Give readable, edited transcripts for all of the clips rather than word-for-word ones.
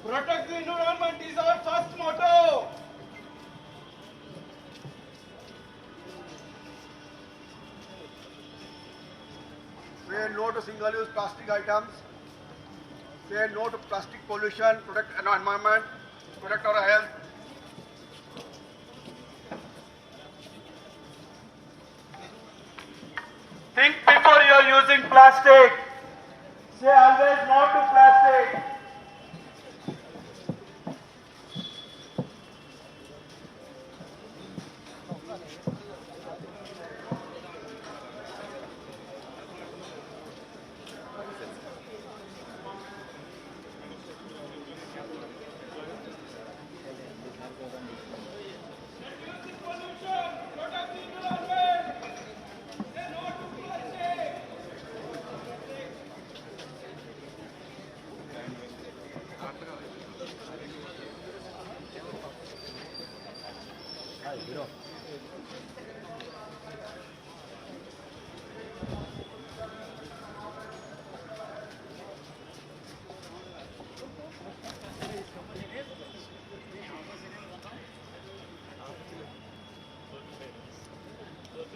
Protect the environment is our first motto. Say no to single-use plastic items. Say no to plastic pollution. Protect environment. Protect our health. Think before you are using plastic. Say always no to plastic.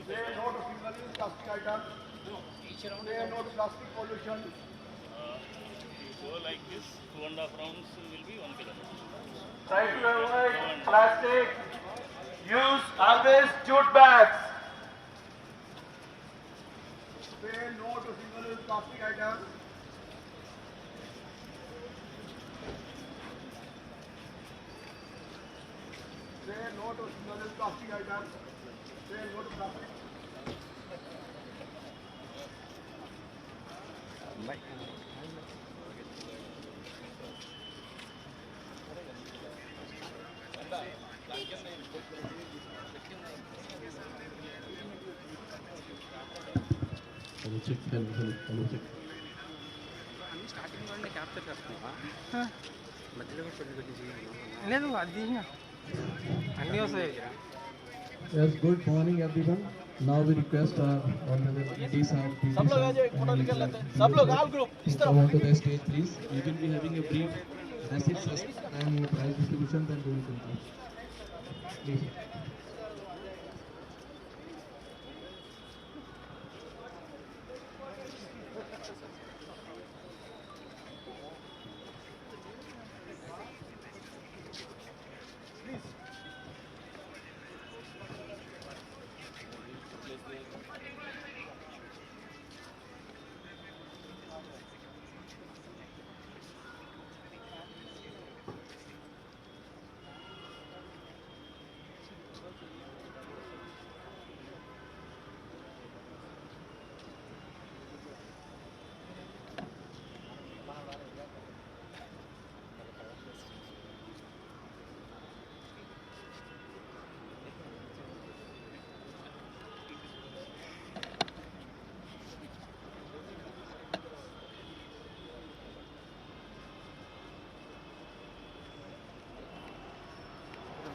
Say no to single-use plastic items. Say no to plastic pollution. If you go like this, 2.5 rounds will be 1 kilometer. Try to avoid plastic. Use always jute bags. Say no to single-use plastic items. Say no to single-use plastic items. Say no to plastic. Hello, check. Hello, check. అన్ని starting లోనే capture చేస్తున్నావా మధ్యలో కూడా కొన్ని కొన్ని చేయాలి లేదు అది అన్నీ వస్తాయి. Yes, good morning everyone. Now we request honorable ED sir, PT sir, come onto the stage please. We will be having a brief message and prize distribution, then we will conclude. Please.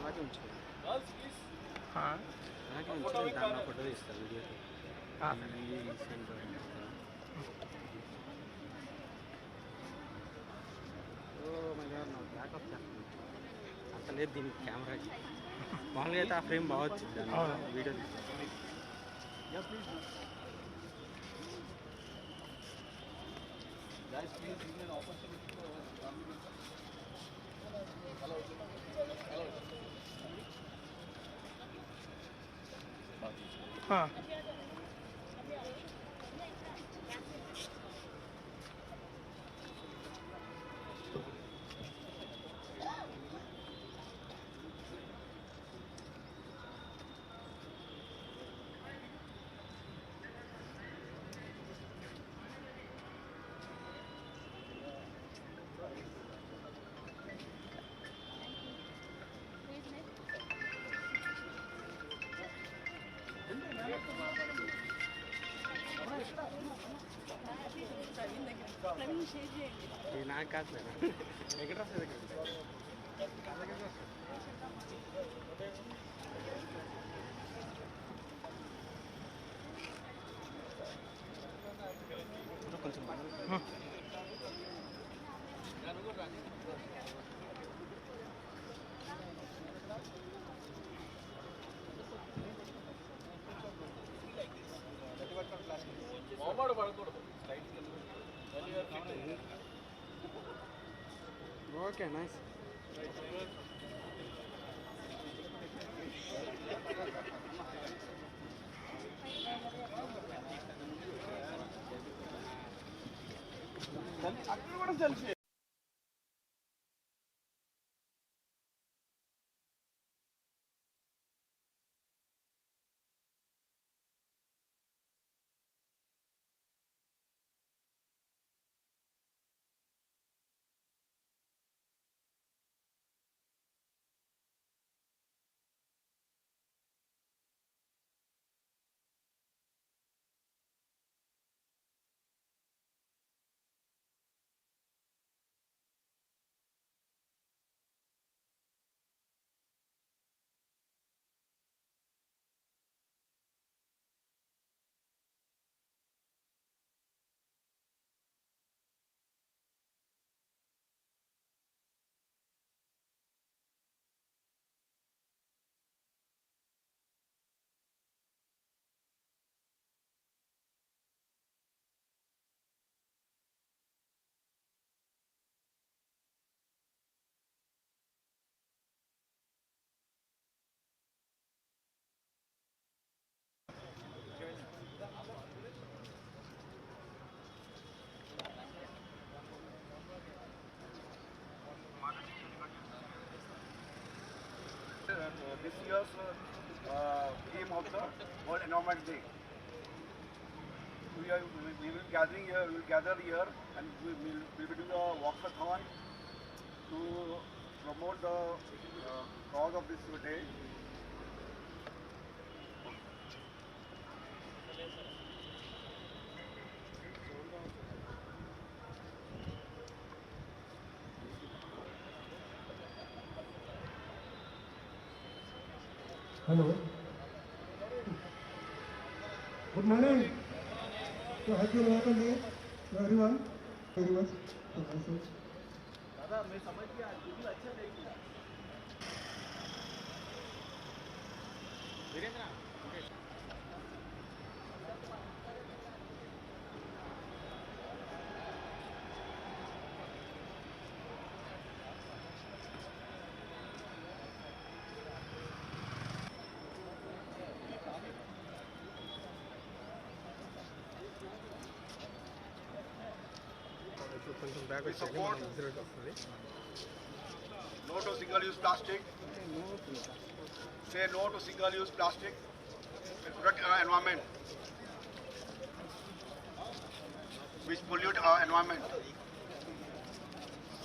అలాగే ఉంచాలి అలాగే ఉంచాలి దాన్ని photo తీస్తాను video oh my God నాకు backup చేస్తాను అసలే దీనికి కెమెరాకి మామూలుగా అయితే ఆ ఫ్రేమ్ బాగా వచ్చింది వీడియో నాకు కాదు సార్ ఎక్కడ వస్తుంది కొంచెం Okay, nice. This year's theme of the World Environment Day. We will gathering here, we will gather here, and we will do a walkathon to promote the cause of this day. Hello. Good morning. So happy Welcome Day to everyone. Very much for myself. కొంచెం back We వచ్చేయండి support మన exit వస్తుంది. no to single-use plastic. Say no to single-use plastic and protect our environment, which pollute our environment.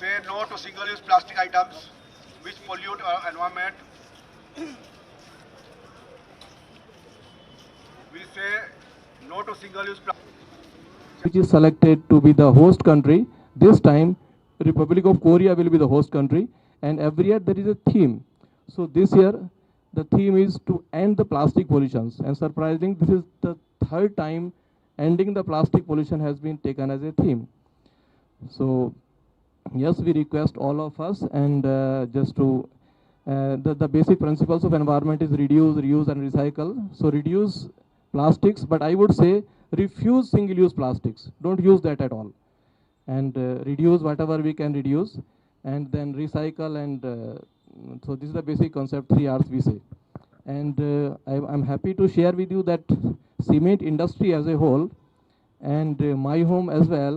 Say no to single-use plastic items which pollute our environment. We say no to single-use plastic. Which is selected to be the host country. This time, Republic of Korea will be the host country, and every year there is a theme. So this year, the theme is to end the plastic pollutions. And surprising, this is the third time ending the plastic pollution has been taken as a theme. So yes, we request all of us, and just to the basic principles of environment is reduce, reuse, and recycle. So reduce plastics, but I would say refuse single-use plastics. Don't use that at all. And reduce whatever we can reduce, and then recycle. And so this is the basic concept, 3 R's we say. And I'm happy to share with you that cement industry as a whole, and my home as well,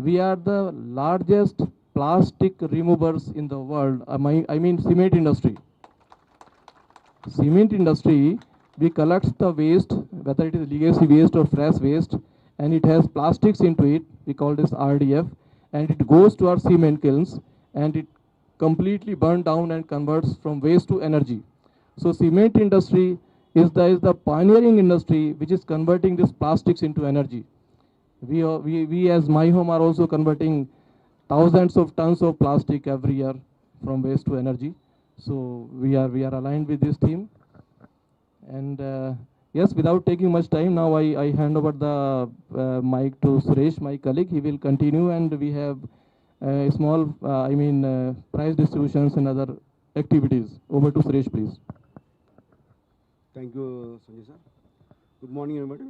we are the largest plastic removers in the world. I mean cement industry. Cement industry, we collect the waste, whether it is legacy waste or fresh waste, and it has plastics into it. We call this RDF, and it goes to our cement kilns, and it completely burns down and converts from waste to energy. So cement industry is the pioneering industry which is converting these plastics into energy. We as my home are also converting thousands of tons of plastic every year from waste to energy. So we are aligned with this theme. And yes, without taking much time, now I hand over the mic to Suresh, my colleague. He will continue, and we have small, prize distributions and other activities. Over to Suresh, please. Thank you, Sanjay sir. Good morning, everybody.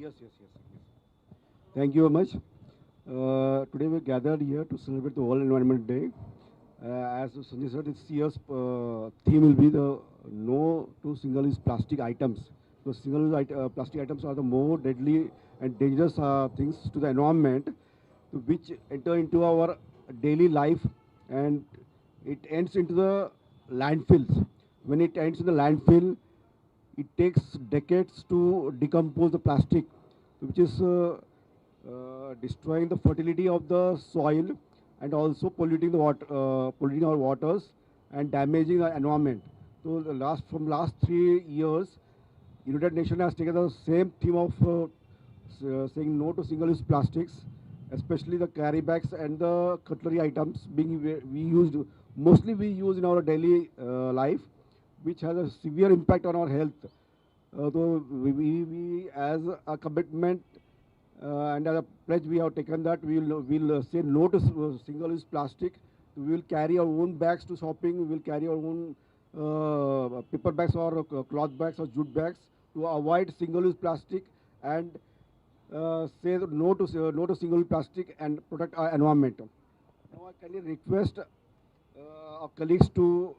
Yes. Thank you very much. Today we gathered here to celebrate the World Environment Day. As Sanjay said, this year's theme will be the no to single-use plastic items. So plastic items are the more deadly and dangerous things to the environment, which enter into our daily life, and it ends into the landfills. When it ends in the landfill, it takes decades to decompose the plastic, which is destroying the fertility of the soil and also polluting the water, polluting our waters and damaging the environment. So from last 3 years, United Nations has taken the same theme of saying no to single-use plastics, especially the carry bags and the cutlery items we used mostly we use in our daily life, which has a severe impact on our health. So we as a commitment and as a pledge we have taken that we'll say no to single-use plastic. We will carry our own bags to shopping. We will carry our own paper bags or cloth bags or jute bags to avoid single-use plastic and say no to single-use plastic and protect our environment. Now I can request our colleagues to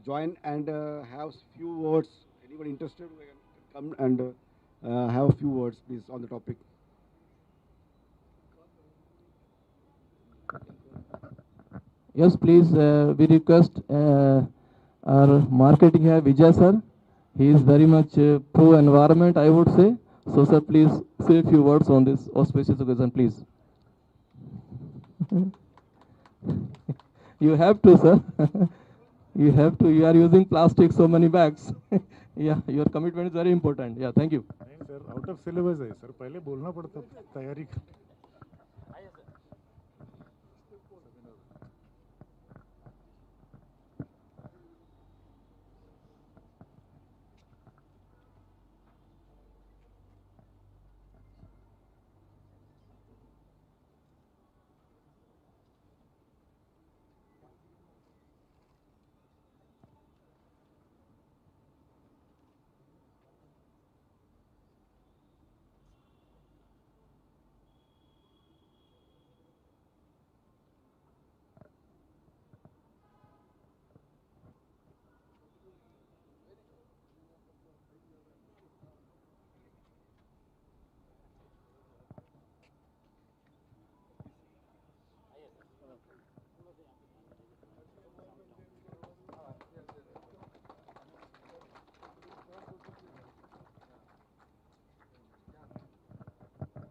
join and have few words. Anyone interested can come and have a few words, please, on the topic. Yes, please, we request our marketing head, Vijay sir. He is very much pro environment, I would say. So, sir, please say a few words on this auspicious occasion, please. You have to, sir. You have to. You are using plastic, so many bags. Yeah, your commitment is very important. Yeah, thank you. नहीं sir, out of syllabus है sir, पहले बोलना पड़ता तैयारी कर.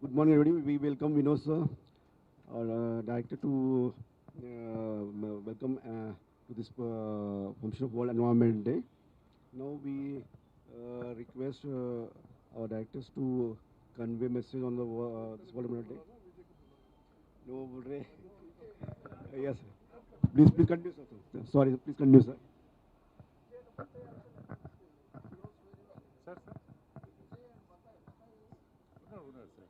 Good morning, everybody. We welcome Vinod sir, our director, to welcome to this function of World Environment Day. Now we request our directors to convey message on the this World Environment Day. No, बोल रहे. Yes, please continue, sir. Sorry, please continue, sir. Sir sir उधर sir.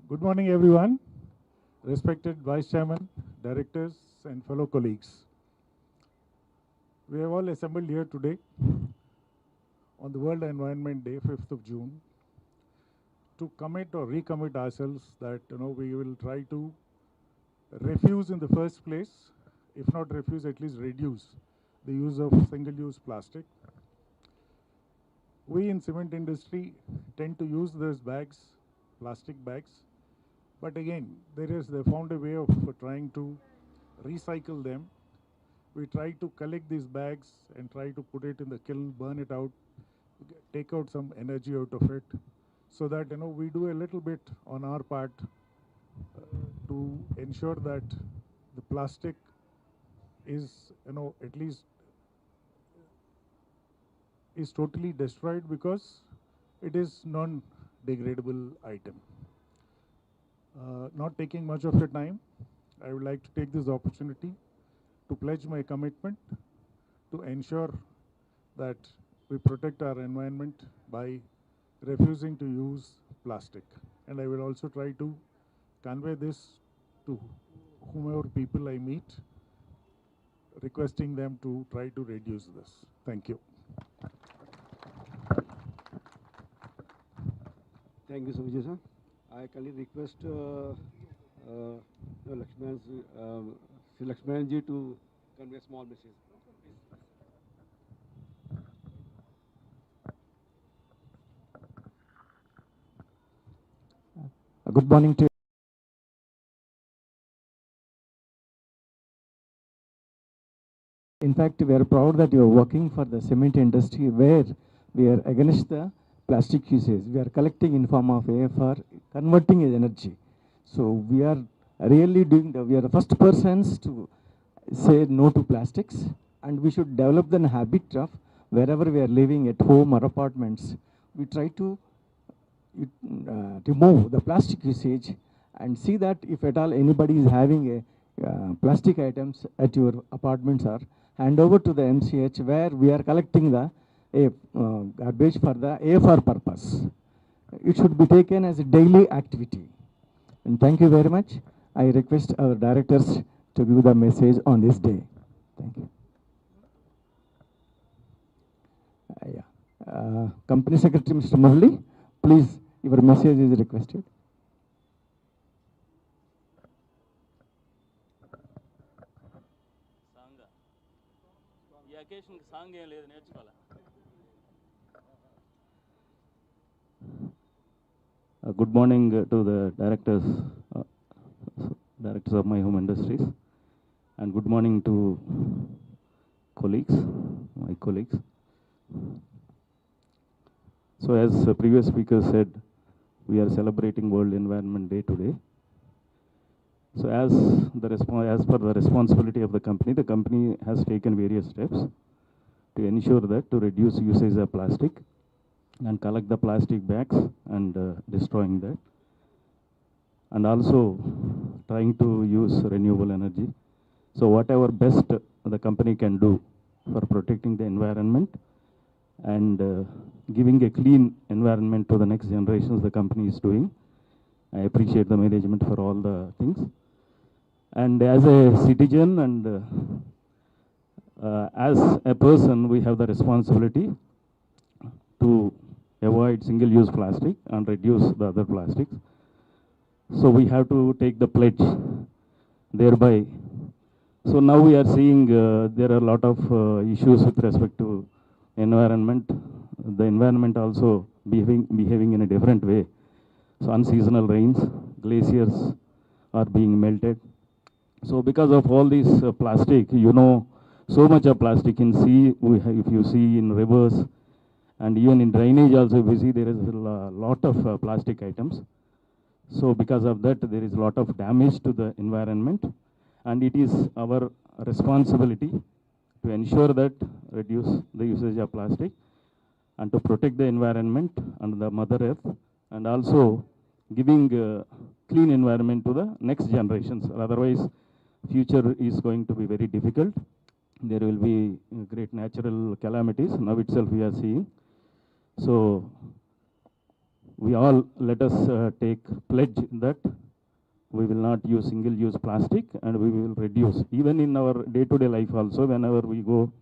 Good morning, everyone. Respected Vice Chairman, Directors, and fellow colleagues. We have all assembled here today on the World Environment Day, 5th of June, to commit or recommit ourselves that we will try to refuse in the first place, if not refuse, at least reduce the use of single-use plastic. We in cement industry tend to use those bags, plastic bags, but again, they found a way of trying to recycle them. We try to collect these bags and try to put it in the kiln, burn it out, take out some energy out of it, so that we do a little bit on our part to ensure that the plastic is at least is totally destroyed, because it is non-degradable item. Not taking much of your time, I would like to take this opportunity to pledge my commitment to ensure that we protect our environment by refusing to use plastic. And I will also try to convey this to whomever people I meet, requesting them to try to reduce this. Thank you. Thank you so much, sir. I kindly request Sri Lakshman ji to convey a small message. Good morning to you. In fact, we are proud that you are working for the cement industry where we are against the plastic usage. We are collecting in form of AFR, converting as energy. So we are really we are the first persons to say no to plastics, and we should develop the habit of wherever we are living at home or apartments, we try to remove the plastic usage and see that if at all anybody is having a plastic items at your apartments, or hand over to the MCH where we are collecting the garbage for the AFR purpose. It should be taken as a daily activity. And thank you very much. I request our directors to give the message on this day. Thank you. Company Secretary Mr. Murali, please, your message is requested. Song ఈ అకేషన్కి song ఏం లేదు, నేర్చుకోవాలా? Good morning to the directors of my home industries, and good morning to my colleagues. So as the previous speaker said, we are celebrating World Environment Day today. So as per the responsibility of the company has taken various steps to ensure that to reduce usage of plastic and collect the plastic bags and destroying that, and also trying to use renewable energy. So whatever best the company can do for protecting the environment and giving a clean environment to the next generations, the company is doing. I appreciate the management for all the things. And as a citizen and as a person, we have the responsibility to avoid single-use plastic and reduce the other plastics. So we have to take the pledge thereby. So now we are seeing there are a lot of issues with respect to environment. The environment also behaving in a different way. So unseasonal rains, glaciers are being melted. So because of all this plastic, so much of plastic in sea, if you see in rivers, and even in drainage also, if you see there is a lot of plastic items. So because of that, there is a lot of damage to the environment, and it is our responsibility to ensure that reduce the usage of plastic and to protect the environment and the Mother Earth, and also giving clean environment to the next generations. Otherwise, future is going to be very difficult. There will be great natural calamities. Now itself we are seeing. So we all let us take pledge that we will not use single-use plastic and we will reduce. Even in our day-to-day life also, whenever we go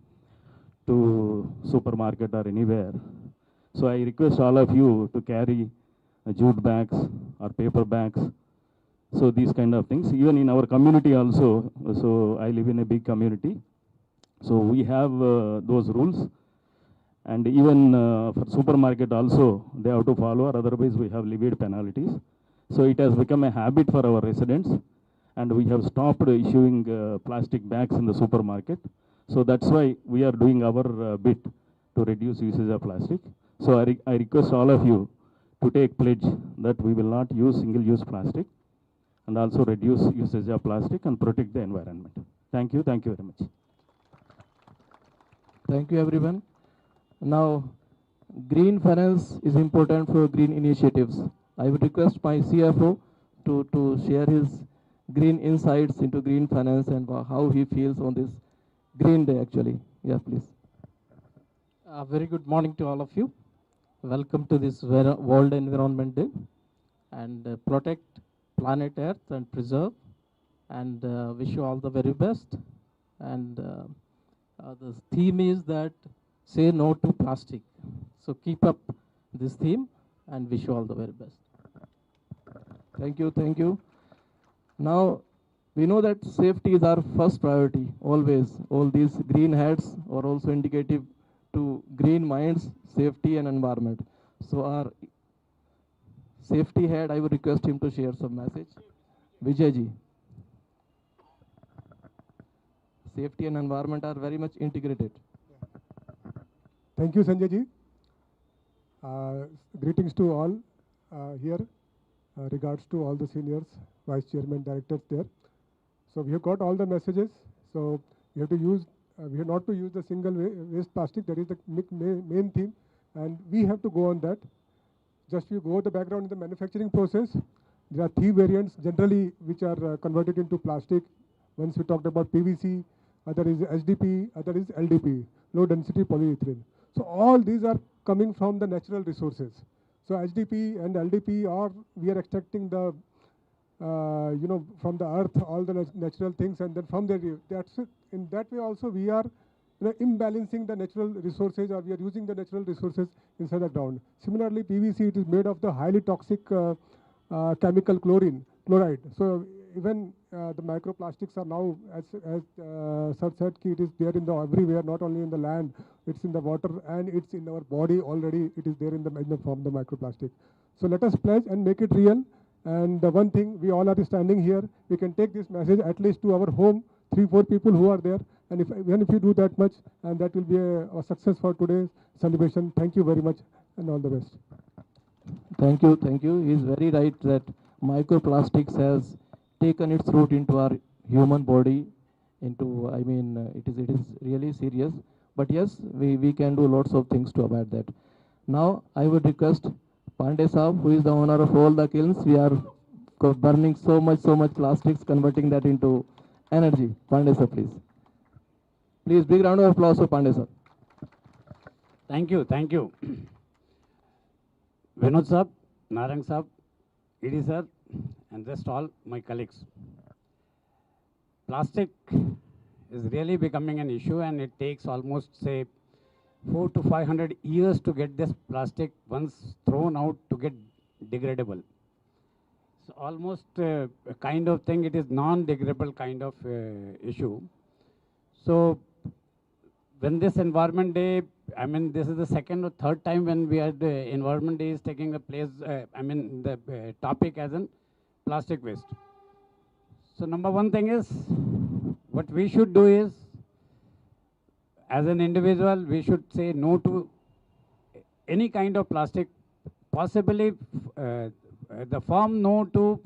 to supermarket or anywhere. So I request all of you to carry jute bags or paper bags. So these kind of things. Even in our community also, so I live in a big community. So we have those rules. And even for supermarket also, they have to follow, or otherwise we have levied penalties. So it has become a habit for our residents, and we have stopped issuing plastic bags in the supermarket. So that's why we are doing our bit to reduce usage of plastic. So I request all of you to take pledge that we will not use single-use plastic and also reduce usage of plastic and protect the environment. Thank you very much. Thank you, everyone. Now, green finance is important for green initiatives. I would request my CFO to share his green insights into green finance and how he feels on this green day actually. Yeah, please. Very good morning to all of you. Welcome to this World Environment Day. And protect planet Earth and preserve. And wish you all the very best. and the theme is that say no to plastic. So keep up this theme and wish you all the very best. Thank you, thank you. Now, we know that safety is our first priority, always. All these green hats are also indicative to green minds, safety and environment. So our safety head, I would request him to share some message. Vijay ji. Safety and environment are very much integrated. Thank you, Sanjay ji. Greetings to all here. Regards to all the seniors, vice chairman, directors there. So we have got all the messages. So we have to use, we have not to use the single waste plastic. That is the main theme, and we have to go on that. Just you go the background in the manufacturing process. There are three variants generally which are converted into plastic. Once we talked about PVC, other is HDP, other is LDP, low density polyethylene. So all these are coming from the natural resources. So HDP and LDP are, we are extracting the, from the earth, all the natural things, and then from the, that's it. In that way also we are imbalancing the natural resources, or we are using the natural resources inside the ground. Similarly, PVC, it is made of the highly toxic chemical chloride. So even the microplastics are now, as Sir said, it is there in the everywhere, not only in the land, it's in the water and it's in our body already. It is there in the form of the microplastic. So let us pledge and make it real. And the one thing, we all are standing here, we can take this message at least to our home, 3-4 people who are there. And even if you do that much, and that will be a success for today's celebration. Thank you very much and all the best. Thank you, thank you. He is very right that microplastics has taken its root into our human body, into, I mean, it is really serious. But yes, we can do lots of things to avoid that. Now, I would request Pandey Saab, who is the owner of all the kilns. We are burning so much plastics, converting that into energy. Pandey Saab, please. Please, big round of applause for Pandey Saab. Thank you, thank you. Vinod Saab, Narang Saab, ED Sir, and rest all my colleagues. Plastic is really becoming an issue, and it takes almost, say, 400 to 500 years to get this plastic once thrown out to get degradable. It's almost a kind of thing, it is non-degradable kind of issue. So when this Environment Day, I mean, this is the second or third time when we had the Environment Day is taking a place, the topic as in plastic waste. So number one thing is, what we should do is, as an individual, we should say no to any kind of plastic, possibly the firm no to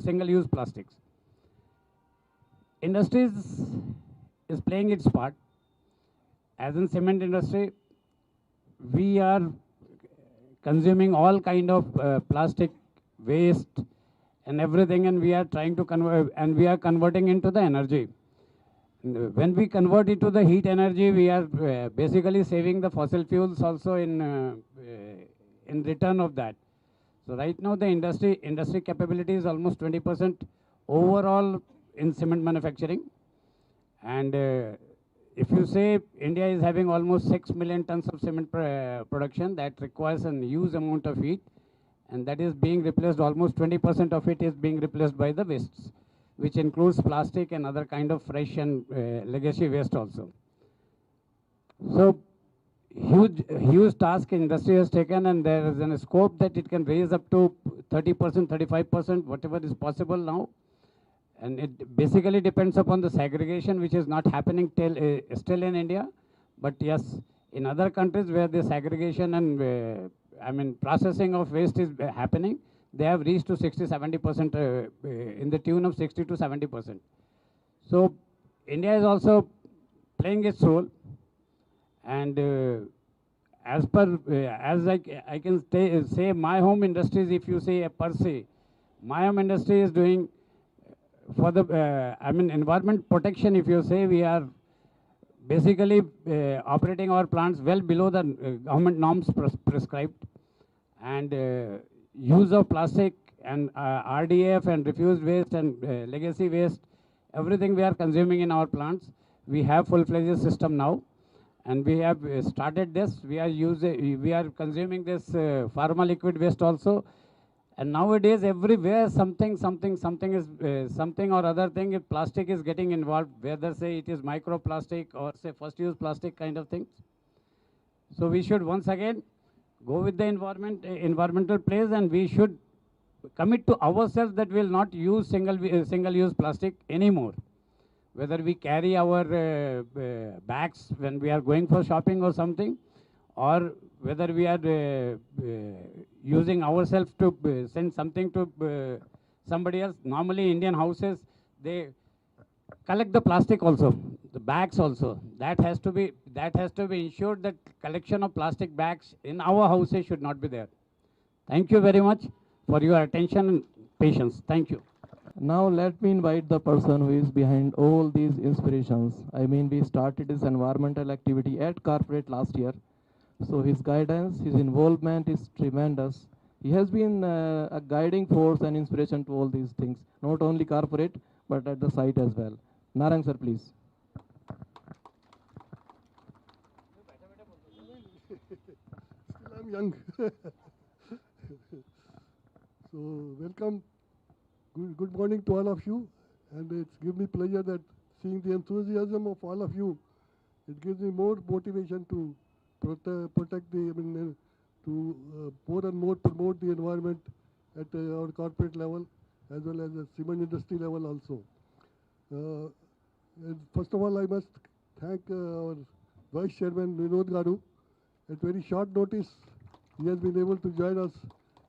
single-use plastics. Industries is playing its part. As in cement industry, we are consuming all kind of plastic waste and everything, and we are trying to convert, and we are converting into the energy. When we convert it to the heat energy, we are basically saving the fossil fuels also in return of that. So right now the industry capability is almost 20% overall in cement manufacturing. And if you say India is having almost 6 million tons of cement production, that requires a huge amount of heat, and that is being replaced, almost 20% of it is being replaced by the wastes, which includes plastic and other kind of fresh and legacy waste also. So huge task industry has taken, and there is a scope that it can raise up to 30%, 35%, whatever is possible now. And it basically depends upon the segregation, which is not happening still in India. But yes, in other countries where the segregation and processing of waste is happening, they have reached to 60-70%, in the tune of 60 to 70%. So India is also playing its role, and as I can say my home industries, if you say per se, my home industry is doing for the environment protection. If you say, we are basically operating our plants well below the government norms prescribed, and use of plastic and RDF and refuse waste and legacy waste, everything we are consuming in our plants. we have full-fledged system now, and we have started this. We are consuming this pharma liquid waste also. And nowadays, everywhere something is something or other thing. If plastic is getting involved, whether say it is microplastic or say first-use plastic kind of things. So we should once again go with the environmental place, and we should commit to ourselves that we will not use single-use plastic anymore. Whether we carry our bags when we are going for shopping or something, or whether we are using ourselves to send something to somebody else. Normally Indian houses, they collect the plastic also, the bags also. That has to be ensured that collection of plastic bags in our houses should not be there. Thank you very much for your attention and patience. Thank you. Now let me invite the person who is behind all these inspirations. I mean, we started this environmental activity at corporate last year. So his guidance, his involvement is tremendous. He has been a guiding force and inspiration to all these things, not only corporate, but at the site as well. Narang sir, please. Still I'm young. So welcome. Good morning to all of you, and it's gives me pleasure that seeing the enthusiasm of all of you, it gives me more motivation to protect the, to more and more promote the environment at our corporate level as well as the cement industry level also. And first of all, I must thank our Vice Chairman Vinod Garu. At very short notice, he has been able to join us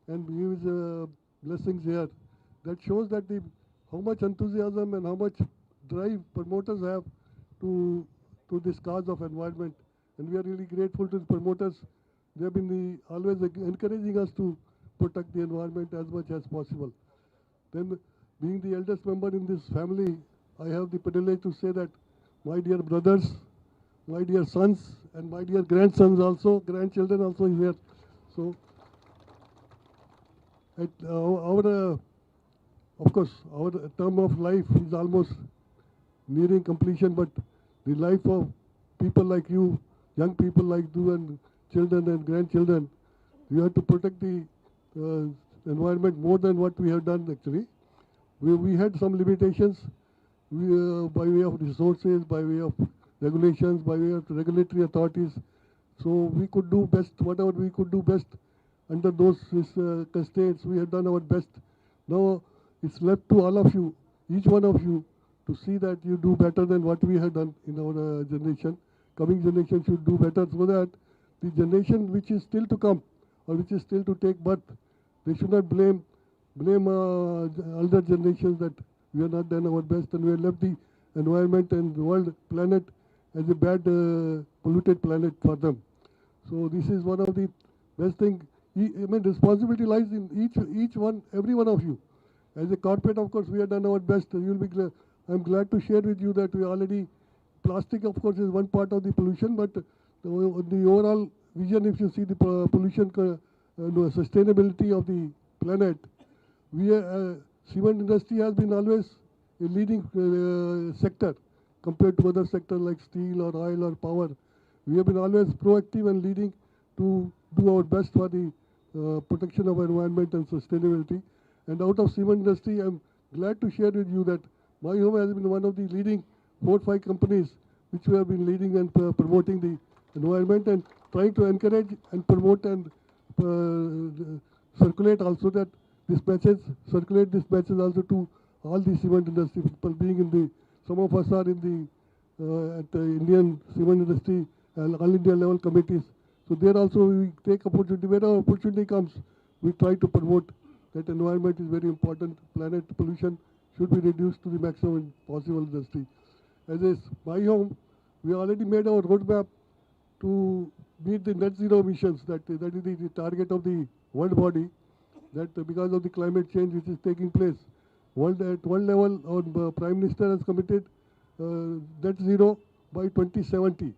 and give his blessings here. That shows that how much enthusiasm and how much drive promoters have to this cause of environment. And we are really grateful to the promoters. They have been always encouraging us to protect the environment as much as possible. Then, being the eldest member in this family, I have the privilege to say that my dear brothers, my dear sons, and my dear grandsons also, grandchildren also here. So, at of course, our term of life is almost nearing completion, but the life of people like you, young people like you, and children and grandchildren, we have to protect the environment more than what we have done actually. We had some limitations by way of resources, by way of regulations, by way of regulatory authorities. So we could do best, whatever we could do best under those constraints. We have done our best. Now it's left to all of you, each one of you, to see that you do better than what we have done in our generation. Coming generation should do better, so that the generation which is still to come or which is still to take birth, they should not blame older generations that we have not done our best and we have left the environment and the world planet as a bad polluted planet for them. So this is one of the best thing. Responsibility lies in each one, every one of you. As a corporate, of course, we have done our best. You'll be glad. I'm glad to share with you that we already, plastic, of course, is one part of the pollution, but the overall vision, if you see the pollution, sustainability of the planet, cement industry has been always a leading sector compared to other sectors like steel or oil or power. We have been always proactive and leading to do our best for the protection of environment and sustainability. And out of cement industry, I'm glad to share with you that my home has been one of the leading 4 or 5 companies which we have been leading and promoting the environment and trying to encourage and promote and circulate also that this message, circulate this message also to all the cement industry people being in the, some of us are in the, at the Indian cement industry and all India level committees. So there also we take opportunity, wherever opportunity comes, we try to promote that environment is very important. Planet pollution should be reduced to the maximum possible industry. As is my home, we already made our roadmap to meet the net zero emissions. That is the target of the world body. That because of the climate change which is taking place, at one level, our Prime Minister has committed net zero by 2070.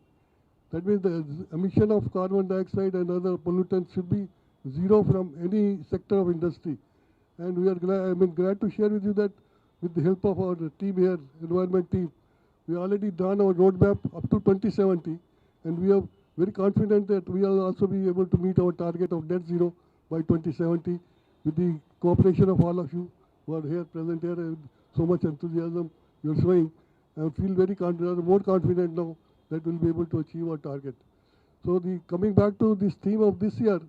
That means the emission of carbon dioxide and other pollutants should be zero from any sector of industry. And we are glad to share with you that with the help of our team here, environment team, We already done our roadmap up to 2070, and we are very confident that we will also be able to meet our target of net zero by 2070 with the cooperation of all of you who are here, present here, and so much enthusiasm you're showing. I feel very confident, more confident now that we'll be able to achieve our target. So coming back to this theme of this year,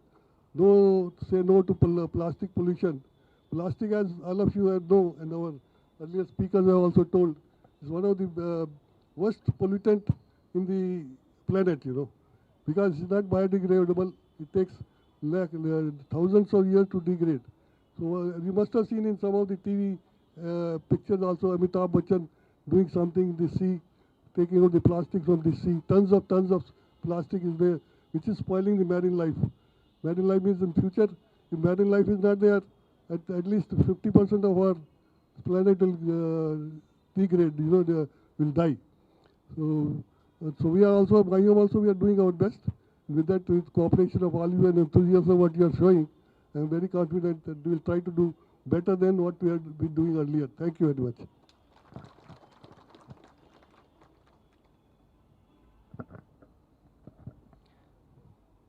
say no to plastic pollution. Plastic, as all of you have know, and our earlier speakers have also told, is one of the worst pollutant in the planet, because it's not biodegradable. It takes thousands of years to degrade. So you must have seen in some of the TV pictures also Amitabh Bachchan doing something in the sea, taking out the plastic from the sea. Tons of plastic is there, which is spoiling the marine life. Marine life is in future. If marine life is not there, at least 50% of our planet will degrade, will die. So we are also, we are doing our best. With that, with cooperation of all you and enthusiasm what you are showing, I am very confident that we will try to do better than what we have been doing earlier. Thank you very much.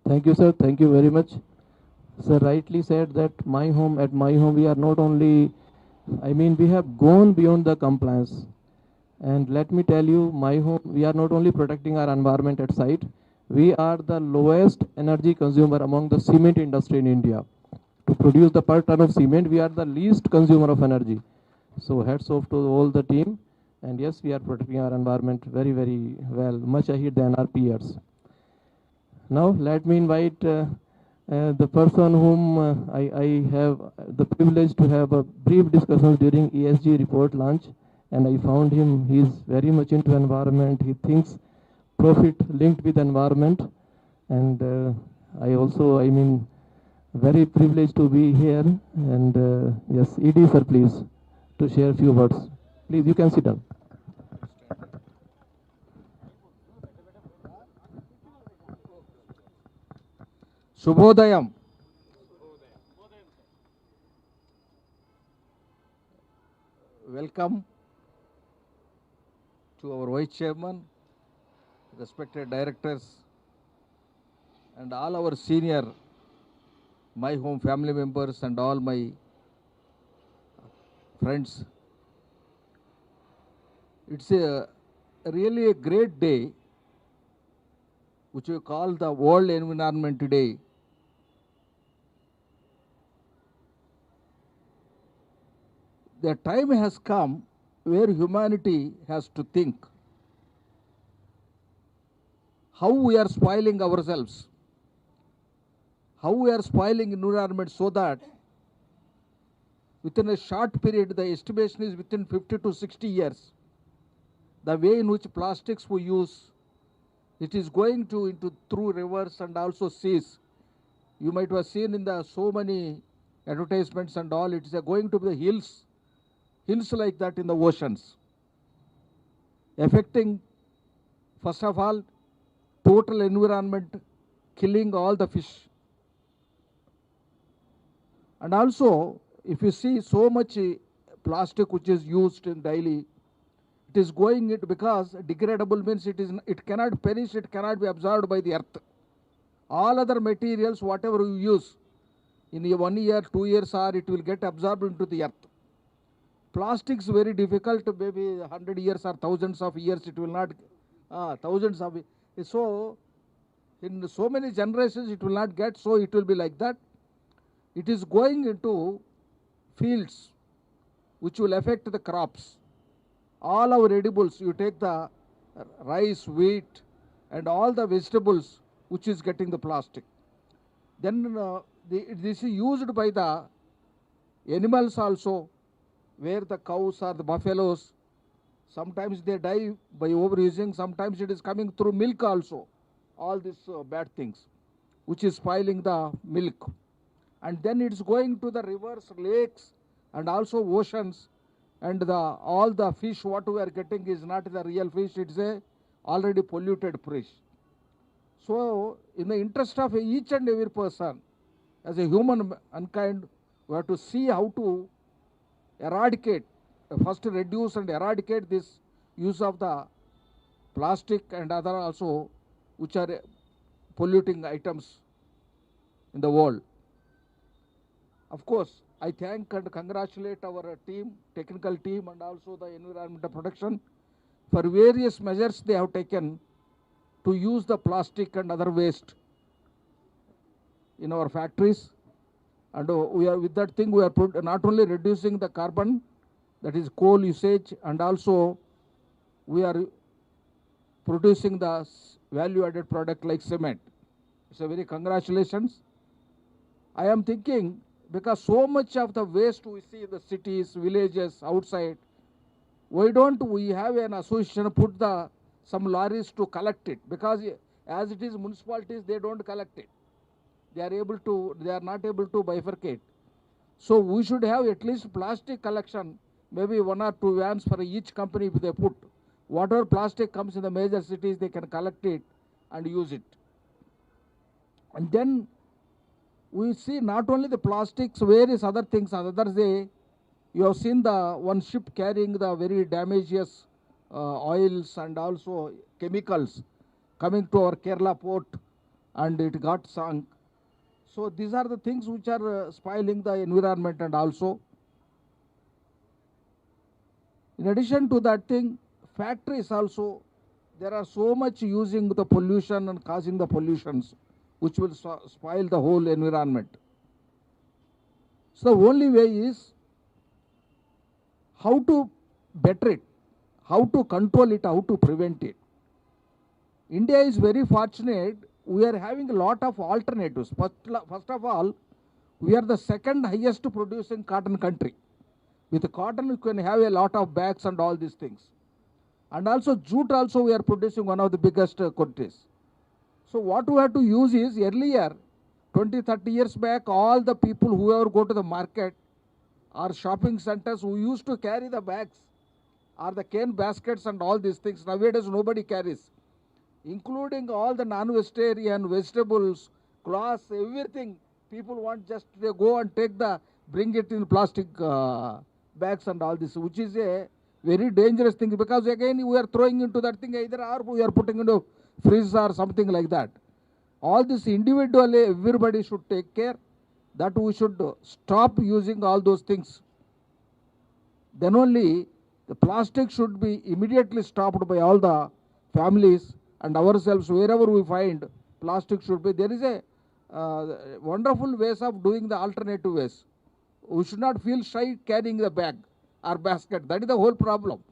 Thank you, sir. Thank you very much. Sir rightly said that at my home, we are not only, we have gone beyond the compliance. And let me tell you, my home, we are not only protecting our environment at site, we are the lowest energy consumer among the cement industry in India. To produce the per ton of cement, we are the least consumer of energy. So hats off to all the team. And yes, we are protecting our environment very, very well, much ahead than our peers. Now let me invite the person whom I have the privilege to have a brief discussion during ESG report launch, and I found him, he is very much into environment, he thinks profit linked with environment, and I also, very privileged to be here, and yes, ED sir, please, to share a few words. Please, you can sit down. Shubhodayam. Welcome to our Vice Chairman, respected directors, and all our senior My Home family members and all my friends. It's really a great day, which we call the World Environment Day. The time has come where humanity has to think how we are spoiling ourselves, how we are spoiling environment, so that within a short period, the estimation is within 50 to 60 years, the way in which plastics we use, it is going into through rivers and also seas. You might have seen in the so many advertisements and all, it is going to be the hills like that in the oceans, affecting, first of all, total environment, killing all the fish. And also, if you see so much plastic which is used in daily, it is going it because degradable means it cannot perish, it cannot be absorbed by the earth. All other materials, whatever you use, in 1 year, 2 years, or it will get absorbed into the earth. Plastics very difficult, maybe 100 years or thousands of years, it will not, thousands of, so in so many generations it will not get, so it will be like that. It is going into fields which will affect the crops. All our edibles, you take the rice, wheat, and all the vegetables which is getting the plastic. Then this is used by the animals also, where the cows or the buffaloes, sometimes they die by overusing, sometimes it is coming through milk also. All these bad things, which is spoiling the milk. And then it's going to the rivers, lakes, and also oceans, and all the fish what we are getting is not the real fish, it's a already polluted fish. So in the interest of each and every person, as a human mankind, we have to see how to eradicate, first reduce and eradicate this use of the plastic and other also which are polluting items in the world. Of course, I thank and congratulate our team, technical team, and also the environmental protection for various measures they have taken to use the plastic and other waste in our factories. And we are with that thing we are not only reducing the carbon, that is coal usage, and also we are producing the value added product like cement. It's a very congratulations. I am thinking, because so much of the waste we see in the cities, villages, outside, why don't we have an association put some lorries to collect it? Because as it is municipalities, they don't collect it. They are not able to bifurcate. So we should have at least plastic collection, maybe 1 or 2 vans for each company if they put. Whatever plastic comes in the major cities, they can collect it and use it. And then we see not only the plastics, various other things. Other day, you have seen the one ship carrying the very damageous oils and also chemicals coming to our Kerala port, and it got sunk. So these are the things which are spoiling the environment. And also, in addition to that thing, factories also, there are so much using the pollution and causing the pollutions which will spoil the whole environment. So the only way is how to better it, how to control it, how to prevent it. India is very fortunate. We are having a lot of alternatives. First of all, we are the second highest producing cotton country. With cotton, you can have a lot of bags and all these things. And also jute also we are producing one of the biggest quantities. So what we have to use is, earlier, 20, 30 years back, all the people who ever go to the market or shopping centers who used to carry the bags or the cane baskets and all these things, nowadays nobody carries. Including all the non-vegetarian, vegetables, cloths, everything, people want just they go and bring it in plastic bags and all this, which is a very dangerous thing, because again we are throwing into that thing either, or we are putting into fridge or something like that. All this individually everybody should take care that we should stop using all those things. Then only the plastic should be immediately stopped by all the families and ourselves. Wherever we find plastic should be, there is a wonderful ways of doing the alternative ways. We should not feel shy carrying the bag or basket. That is the whole problem.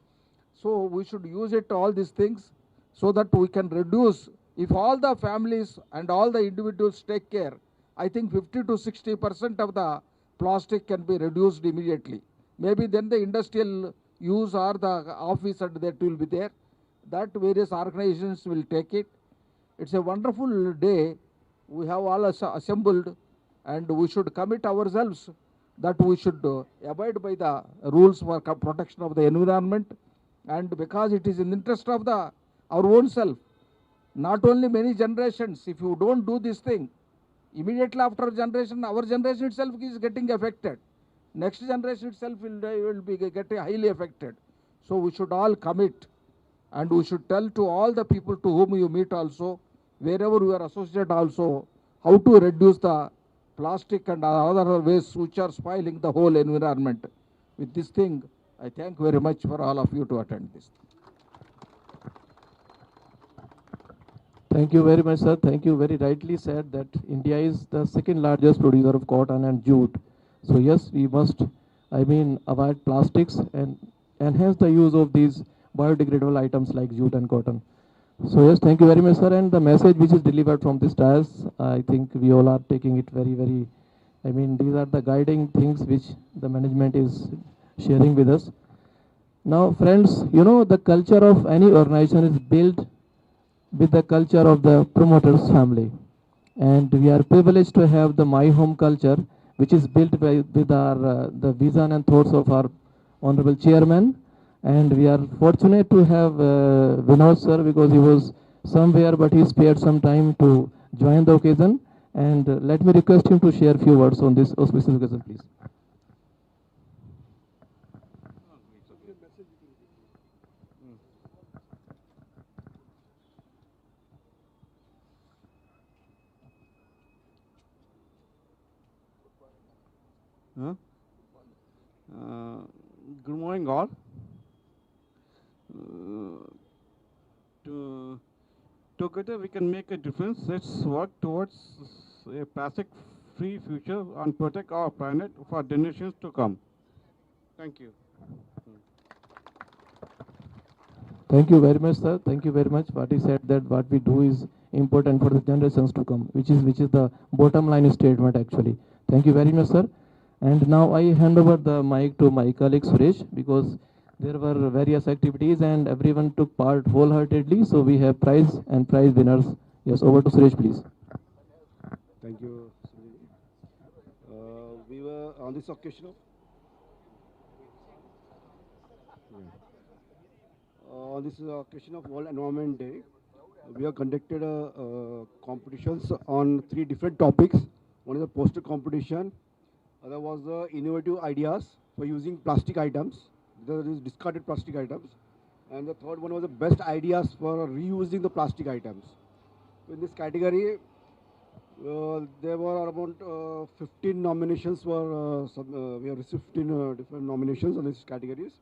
So we should use it, all these things, so that we can reduce. If all the families and all the individuals take care, I think 50 to 60% of the plastic can be reduced immediately. Maybe then the industrial use or the office and that will be there. That various organizations will take it. It's a wonderful day. We have all assembled, and we should commit ourselves that we should abide by the rules for protection of the environment, and because it is in the interest of our own self. Not only many generations, if you don't do this thing, immediately after generation, our generation itself is getting affected. Next generation itself will be getting highly affected. So we should all commit, and we should tell to all the people to whom you meet also, wherever you are associated also, how to reduce the plastic and other waste which are spoiling the whole environment. With this thing, I thank very much for all of you to attend this. Thank you very much, sir. Thank you. Very rightly said that India is the second largest producer of cotton and jute. So yes, we must, avoid plastics and enhance the use of these biodegradable items like jute and cotton. So yes, thank you very much, sir. And the message which is delivered from this dais, I think we all are taking it very, very, these are the guiding things which the management is sharing with us. Now, friends, the culture of any organization is built with the culture of the promoter's family. And we are privileged to have the My Home culture, which is built with our the vision and thoughts of our honorable chairman. And we are fortunate to have Vinod sir, because he was somewhere, but he spared some time to join the occasion. And let me request him to share a few words on this auspicious occasion, please. Huh? Good morning, all. Together we can make a difference. Let's work towards a plastic-free future and protect our planet for generations to come. Thank you. Thank you very much, sir. Thank you very much. What he said that what we do is important for the generations to come, which is the bottom line statement actually. Thank you very much, sir. And now I hand over the mic to my colleague Suresh, because there were various activities and everyone took part wholeheartedly. So we have prize and prize winners. Yes, over to Suresh, please. Thank you. We were on this occasion of on this occasion of World Environment Day, we have conducted competitions on 3 different topics. One is a poster competition, other was the innovative ideas for using plastic items, there is discarded plastic items, and the third one was the best ideas for reusing the plastic items. In this category, there were around 15 nominations we have received 15 different nominations on these categories.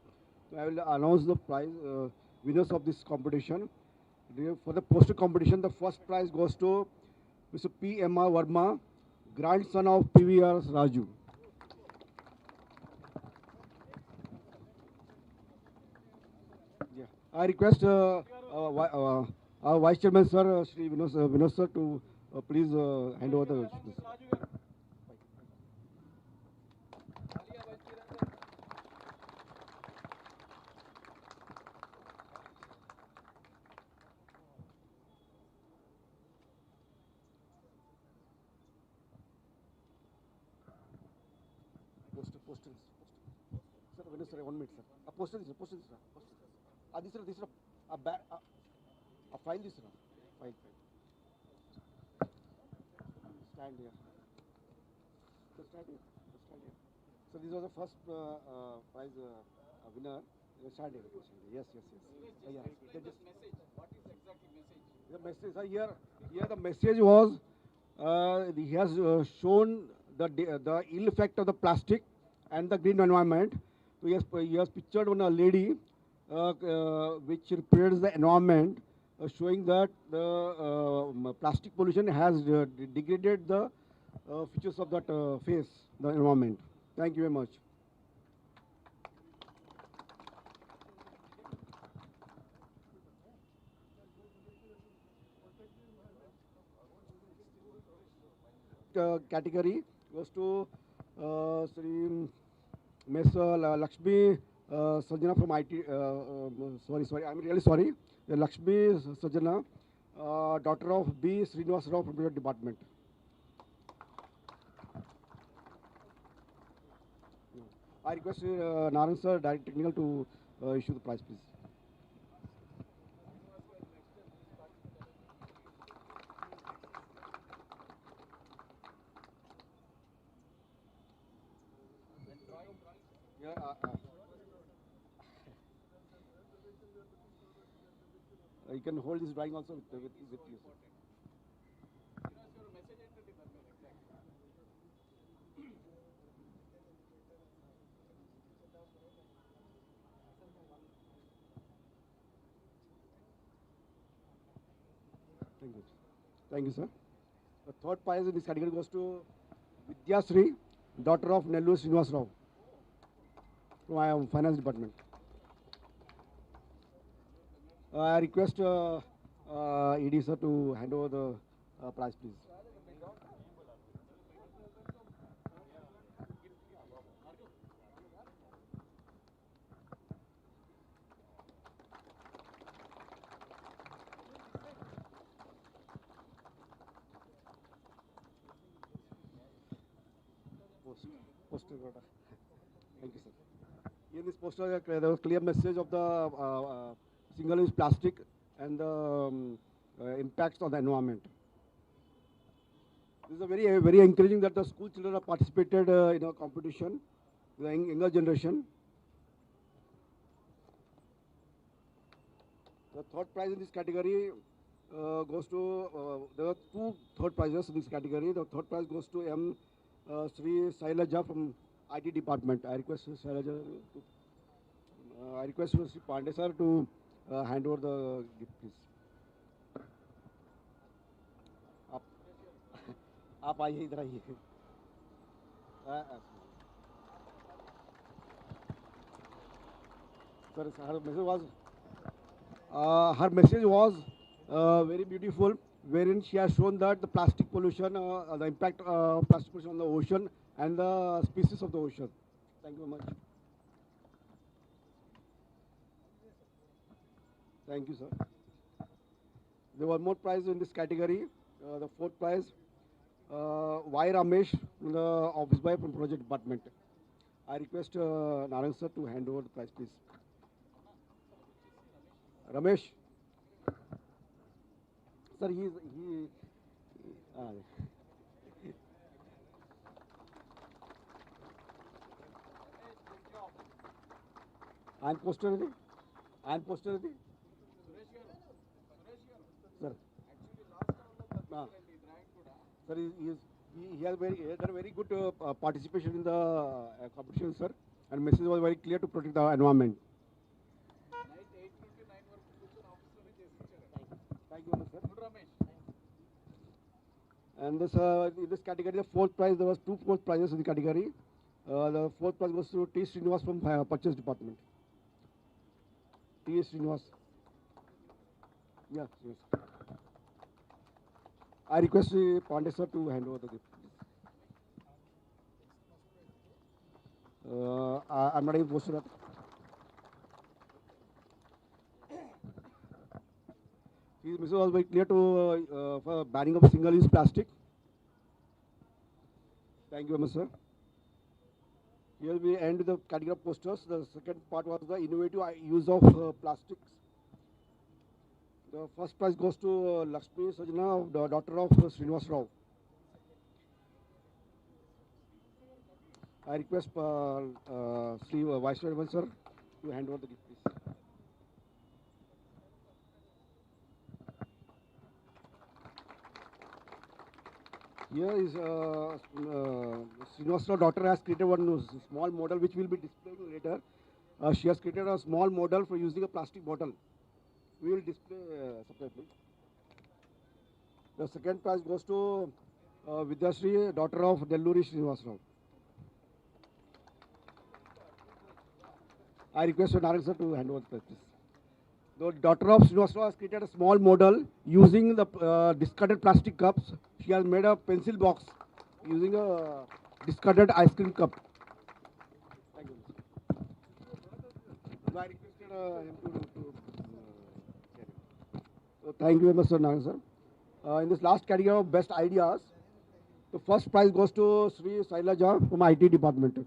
So I will announce the prize winners of this competition. For the poster competition, the first prize goes to Mr. P.M.R. Verma, grandson of P.V.R. Raju. Yeah. I request our Vice Chairman, sir, Shri Vinod sir, to please hand over the. Poster. Sir, Vinod sir, 1 minute, sir. Poster, sir. This is a file, this, sir. File. Stand here. Stand here. So this was the first prize winner. Stand here. Yes. Yeah. What is exactly message? The message, sir, here the message was he has shown the ill effect of the plastic and the green environment. So he has pictured on a lady which represents the environment, showing that the plastic pollution has degraded the features of that face, the environment. Thank you very much. Category goes to Sri Ms. Lakshmi Sajana from IT. Sorry, I'm really sorry. Lakshmi Sajana, daughter of B. Srinivas Rao from the department. I request Naran sir, Director Technical, to issue the prize, please. You can hold this drawing also with you. Thank you, sir. The third prize in this category goes to Vidya Sri, daughter of Nellore Srinivas Rao, from my finance department. I request ED sir to hand over the prize, please. Poster. Thank you, sir. In this poster, there was a clear message of the single-use plastic and the impacts on the environment. This is very encouraging that the school children have participated in a competition, the younger generation. The third prize in this category goes to, there are 2 third prizes in this category. The third prize goes to M. Sri Sailaja from IT department. I request Shailaja to, I request Mr. Pandey sir to hand over the gift, please. आप आइए इधर आइए sir, her message was very beautiful, wherein she has shown that the plastic pollution, the impact of plastic pollution on the ocean and the species of the ocean. Thank you very much. Thank you, sir. There was one more prize in this category. The fourth prize, Y. Ramesh, the office boy from project department. I request Narang sir to hand over the prize, please. Ramesh. Sir, I'm posted. I'm posted. Sir. Sir, he has done very good participation in the competition, sir. And message was very clear to protect the environment. Thank you, sir. And this, in this category, the fourth prize, there was two fourth prizes in the category. The fourth prize was to T. Srinivas from Purchase Department. T. Srinivas. Yeah, yes. I request Pandey sir to hand over the gift. I'm not even posted. His message was very clear to for banning of single-use plastic. Thank you, sir. Here we end the category of posters. The second part was the innovative use of plastics. The first prize goes to Lakshmi Sajana, the daughter of Srinivas Rao. I request Sri Vice Chairman sir to hand over the gift, please. Here is Srinivas Rao daughter has created one small model which will be displayed later. She has created a small model for using a plastic bottle. We will display separately. The second prize goes to Vidyashree, daughter of Delluri Srinivas Rao. I request Narang sir to hand over the prize, please. The daughter of Srinivas Rao has created a small model using the discarded plastic cups. She has made a pencil box using a discarded ice cream cup. Thank you. So I requested him to so thank you very much, sir, Narang sir. In this last category of best ideas, the first prize goes to Sri Sailaja from IT department.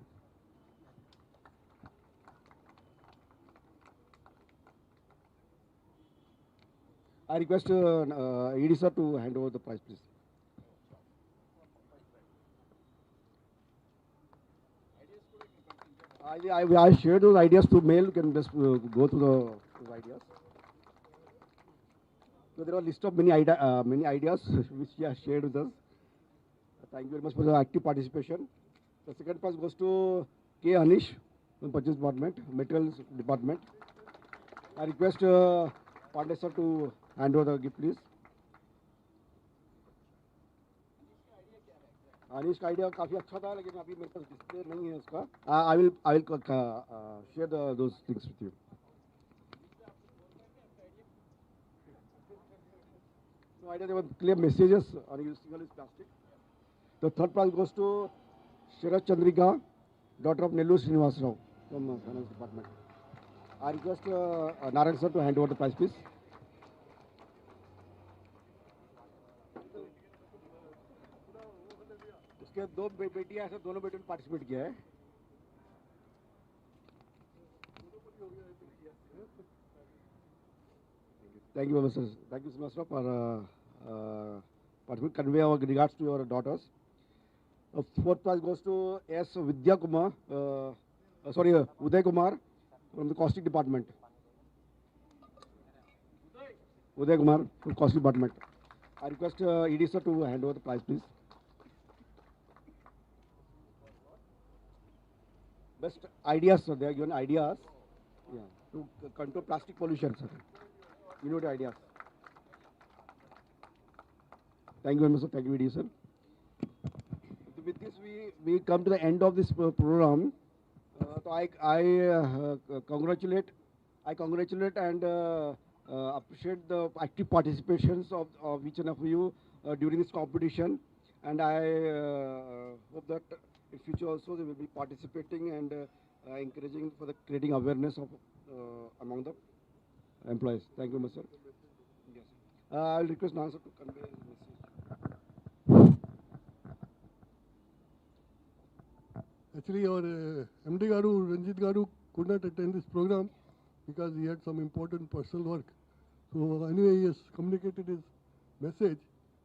I request ED sir to hand over the prize, please. I shared those ideas through mail. You can just go through those ideas. So there are a list of many ideas which he has shared with us. Thank you very much for the active participation. The second prize goes to K. Anish from Purchase Department, Materials Department. I request Pandey sir to hand over the gift, please. अनिश का idea काफी अच्छा था, लेकिन अभी मेरे पास display नहीं है उसका. I will share those things with you. No idea, there were clear messages on using single-use plastic. The third prize goes to Sharat Chandrika, daughter of Nellore Srinivas Rao from Finance Department. I request Narang sir to hand over the prize, please. उसके दो बेटियां ऐसे दोनों बेटियों ने participate किया है. Thank you, sir. Thank you so much for convey our regards to your daughters. Fourth prize goes to S. Vidya Kumar, Uday Kumar from the Caustic Department. Uday Kumar from Caustic Department. I request ED sir to hand over the prize, please. best ideas, sir. They are given ideas, yeah, to control plastic pollution, sir. Innovative ideas. Thank you very much, sir. Thank you, VD, sir. With this, we come to the end of this program. So I congratulate and appreciate the active participations of each and of you during this competition, and I hope that in future also they will be participating and encouraging for the creating awareness of among the employees. Thank you, Mr. Yes. I will request Nansa to convey his message. Actually, our MD Garu, Ranjit Garu, could not attend this program because he had some important personal work. So anyway, he has communicated his message,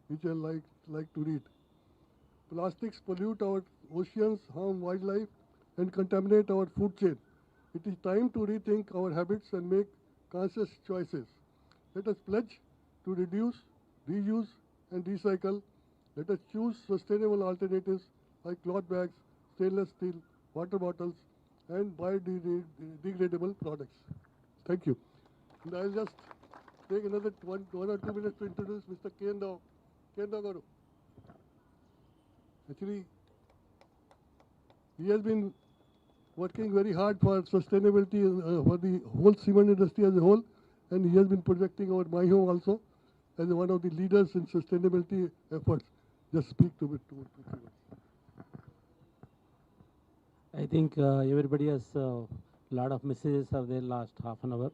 which I like to read. Plastics pollute our oceans, harm wildlife, and contaminate our food chain. It is time to rethink our habits and make conscious choices. Let us pledge to reduce, reuse, and recycle. Let us choose sustainable alternatives like cloth bags, stainless steel, water bottles, and biodegradable products. Thank you. And I'll just take another one or 2 minutes to introduce Mr. Kendo Garu. Actually, he has been working very hard for sustainability for the whole cement industry as a whole, and he has been projecting our My Home also as one of the leaders in sustainability efforts. Just speak to it. I think everybody has a lot of messages are there last half an hour.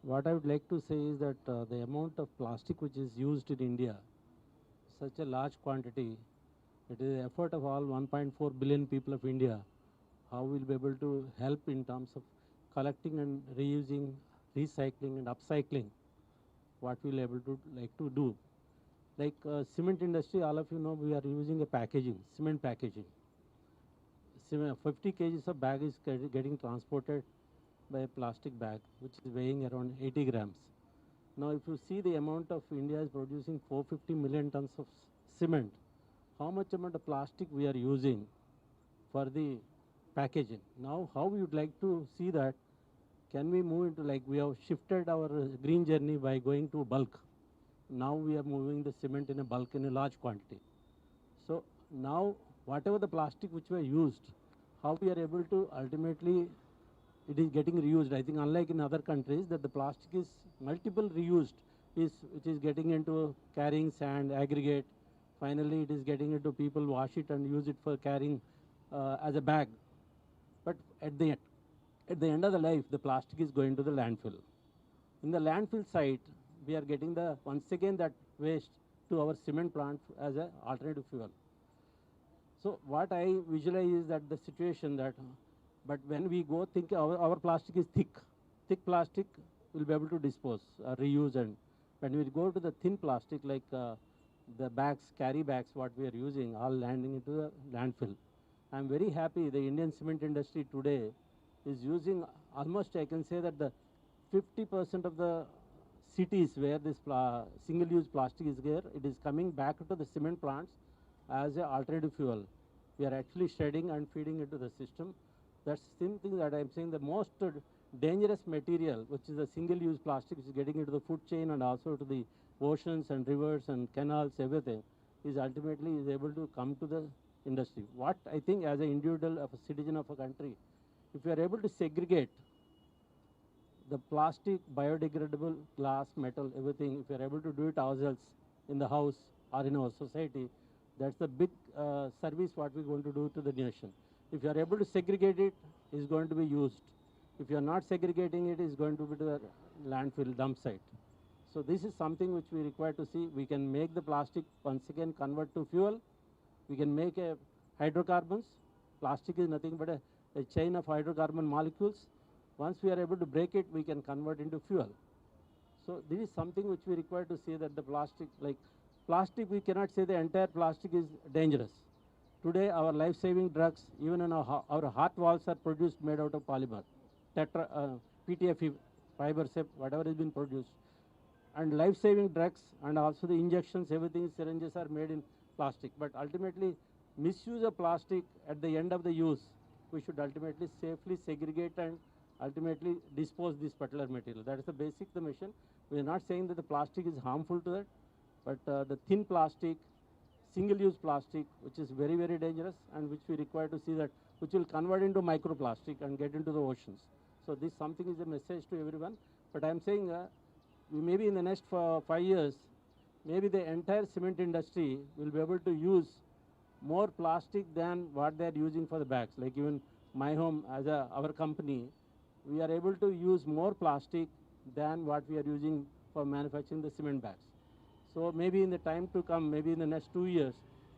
What I would like to say is that the amount of plastic which is used in India, such a large quantity, it is the effort of all 1.4 billion people of India. How we'll be able to help in terms of collecting and reusing, recycling and upcycling, what we'll able to like to do. Like cement industry, all of you know we are using a packaging, cement packaging. 50 kgs of bag is getting transported by a plastic bag, which is weighing around 80 grams. Now, if you see the amount of India is producing 450 million tons of cement, how much amount of plastic we are using for the packaging. Now, how we would like to see that, can we move into like we have shifted our green journey by going to bulk. Now we are moving the cement in a bulk in a large quantity. So now whatever the plastic which were used, how we are able to ultimately, it is getting reused. I think unlike in other countries that the plastic is multiple reused, which is getting into carrying sand, aggregate. Finally, it is getting into people wash it and use it for carrying as a bag. But at the end of the life, the plastic is going to the landfill. In the landfill site, we are getting once again that waste to our cement plant as an alternative fuel. So what I visualize is that the situation that, but when we go think our plastic is thick plastic will be able to dispose, reuse, and when we go to the thin plastic like the bags, carry bags, what we are using, all landing into the landfill. I am very happy the Indian cement industry today is using almost, I can say that the 50% of the cities where this single-use plastic is there, it is coming back to the cement plants as an alternative fuel. We are actually shredding and feeding into the system. That's the same thing that I am saying, the most dangerous material, which is a single-use plastic, which is getting into the food chain and also to the oceans and rivers and canals, everything, is ultimately is able to come to the industry. What I think as an individual, of a citizen of a country, if we are able to segregate the plastic, biodegradable, glass, metal, everything, if we are able to do it ourselves in the house or in our society, that's the big service what we're going to do to the nation. If you are able to segregate it, it's going to be used. If you are not segregating it, it's going to be to the landfill dump site. So this is something which we require to see. We can make the plastic once again convert to fuel. We can make a hydrocarbons. Plastic is nothing but a chain of hydrocarbon molecules. Once we are able to break it, we can convert into fuel. So this is something which we require to see that the plastic, like plastic, we cannot say the entire plastic is dangerous. Today, our life-saving drugs, even in our heart valves are produced made out of polymer, PTFE, fiber, whatever has been produced. And life-saving drugs and also the injections, everything, syringes are made in plastic. But ultimately, misuse of plastic at the end of the use we should ultimately safely segregate and ultimately dispose this particular material. That is the basic the mission. We are not saying that the plastic is harmful to that, but the thin plastic, single-use plastic, which is very, very dangerous and which we require to see that, which will convert into microplastic and get into the oceans. So this something is a message to everyone. But I am saying we maybe in the next 5 years, maybe the entire cement industry will be able to use more plastic than what they are using for the bags. Like even my home, as our company, we are able to use more plastic than what we are using for manufacturing the cement bags. So maybe in the time to come, maybe in the next 2 years,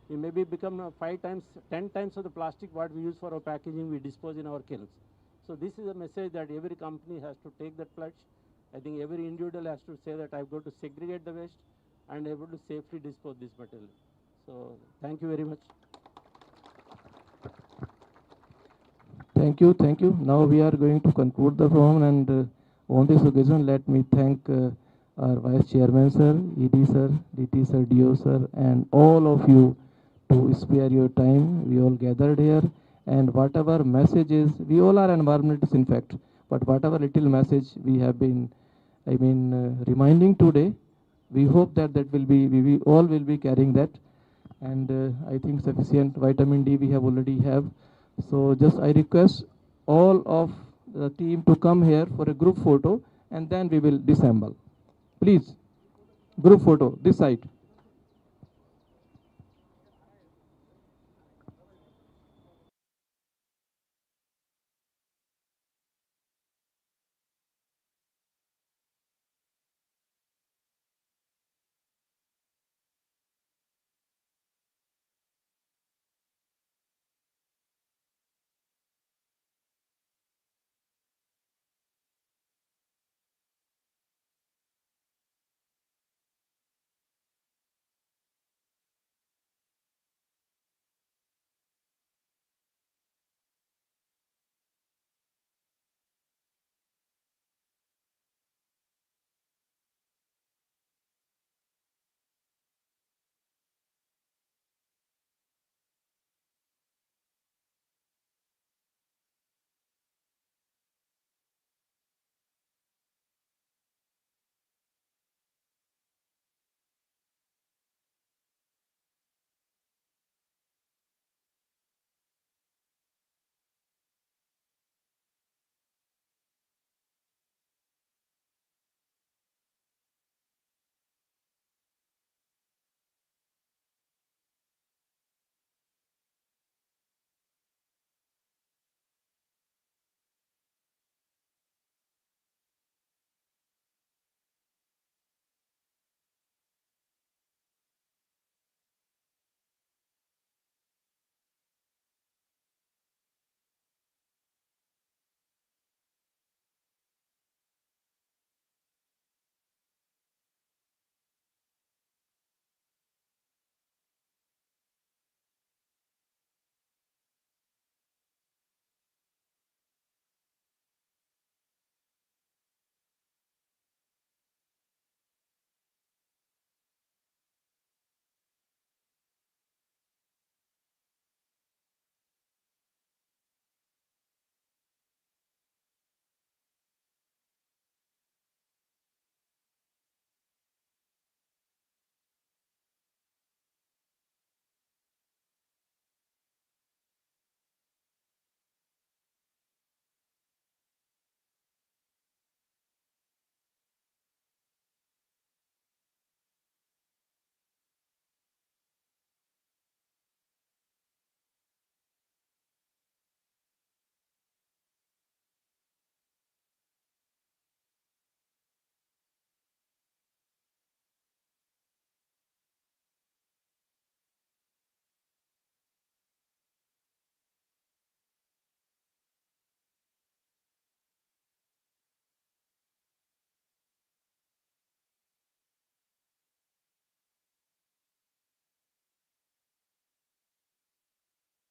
we maybe become 5 times, 10 times of the plastic what we use for our packaging, we dispose in our kilns. So this is a message that every company has to take that pledge. I think every individual has to say that I've got to segregate the waste and able to safely dispose this material. So thank you very much. Thank you, thank you. Now we are going to conclude the forum, and on this occasion, let me thank our Vice Chairman, sir, ED, sir, DT, sir, DO, sir, and all of you to spare your time. We all gathered here, and whatever messages, we all are environmentalists, in fact, but whatever little message we have been, reminding today, we hope that that will be, we all will be carrying that, and I think sufficient vitamin D we have already have. So just I request all of the team to come here for a group photo, and then we will disassemble. Please, group photo, this side.